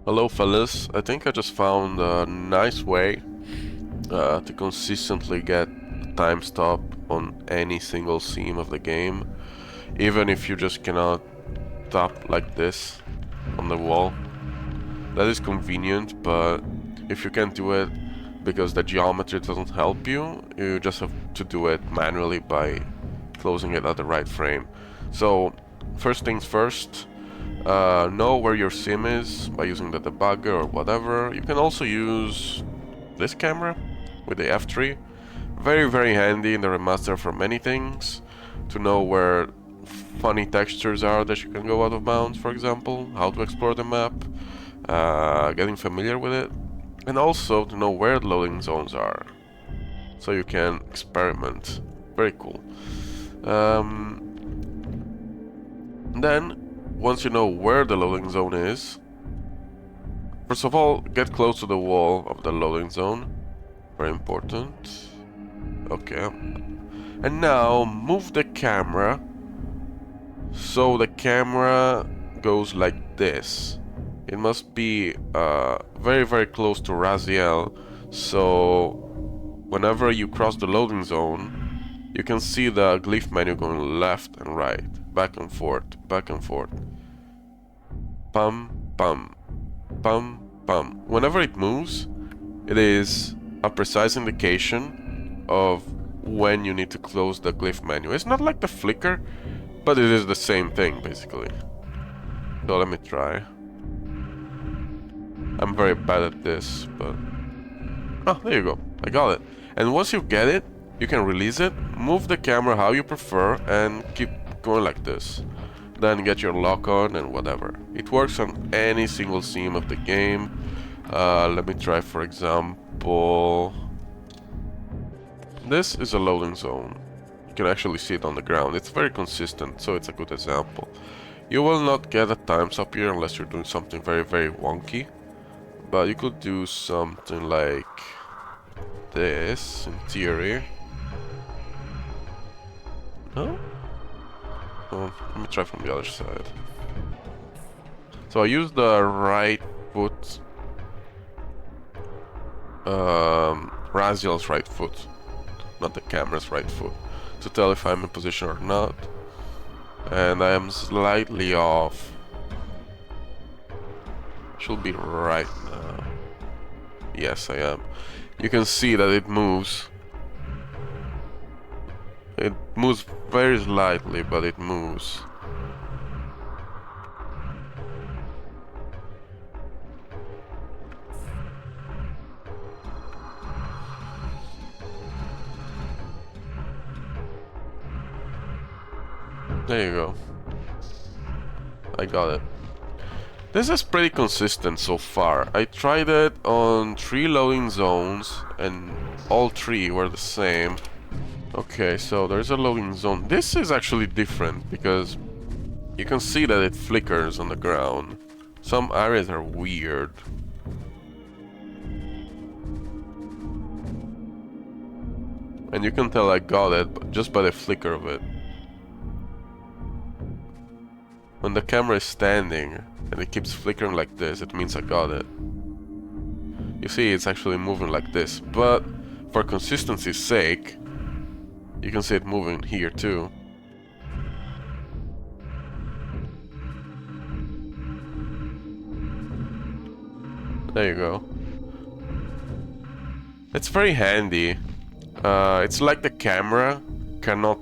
Hello fellas, I think I just found a nice way to consistently get time stop on any single scene of the game, even if you just cannot tap like this on the wall. That is convenient, but if you can't do it because the geometry doesn't help you, you just have to do it manually by closing it at the right frame. So first things first, know where your sim is by using the debugger or whatever. You can also use this camera with the F3. Very handy in the remaster for many things. To know where funny textures are that you can go out of bounds, for example, how to explore the map, getting familiar with it, and also to know where loading zones are, so you can experiment. Very cool. Then, once you know where the loading zone is, first of all, get close to the wall of the loading zone. Very important. Okay. And now, move the camera so the camera goes like this. It must be very close to Raziel, so whenever you cross the loading zone, you can see the glyph menu going left and right, back and forth, back and forth. Pum, pum, pum, pum. Whenever it moves, it is a precise indication of when you need to close the glyph menu. It's not like the flicker, but it is the same thing, basically. So let me try. I'm very bad at this, but... Oh, there you go. I got it. And once you get it, you can release it, move the camera how you prefer, and keep going like this. Then get your lock on and whatever. It works on any single scene of the game. Let me try, for example... This is a loading zone. You can actually see it on the ground. It's very consistent, so it's a good example. You will not get a time stop here unless you're doing something very wonky. But you could do something like this, in theory. No? Oh, let me try from the other side. So I use the right foot, Raziel's right foot, not the camera's right foot, to tell if I'm in position or not. And I am slightly off. Should be right now. Yes, I am. You can see that it moves. It moves very slightly, but it moves. There you go. I got it. This is pretty consistent so far. I tried it on 3 loading zones and all 3 were the same. Okay, so there's a loading zone. This is actually different because you can see that it flickers on the ground. Some areas are weird. And you can tell I got it just by the flicker of it. When the camera is standing and it keeps flickering like this, it means I got it. You see, it's actually moving like this, but for consistency's sake, you can see it moving here too. There you go. It's very handy. It's like the camera cannot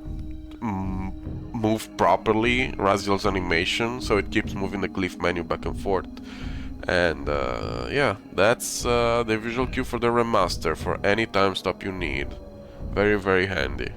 move properly Raziel's animation, so it keeps moving the glyph menu back and forth. And yeah, that's the visual cue for the remaster for any time stop you need. Very handy.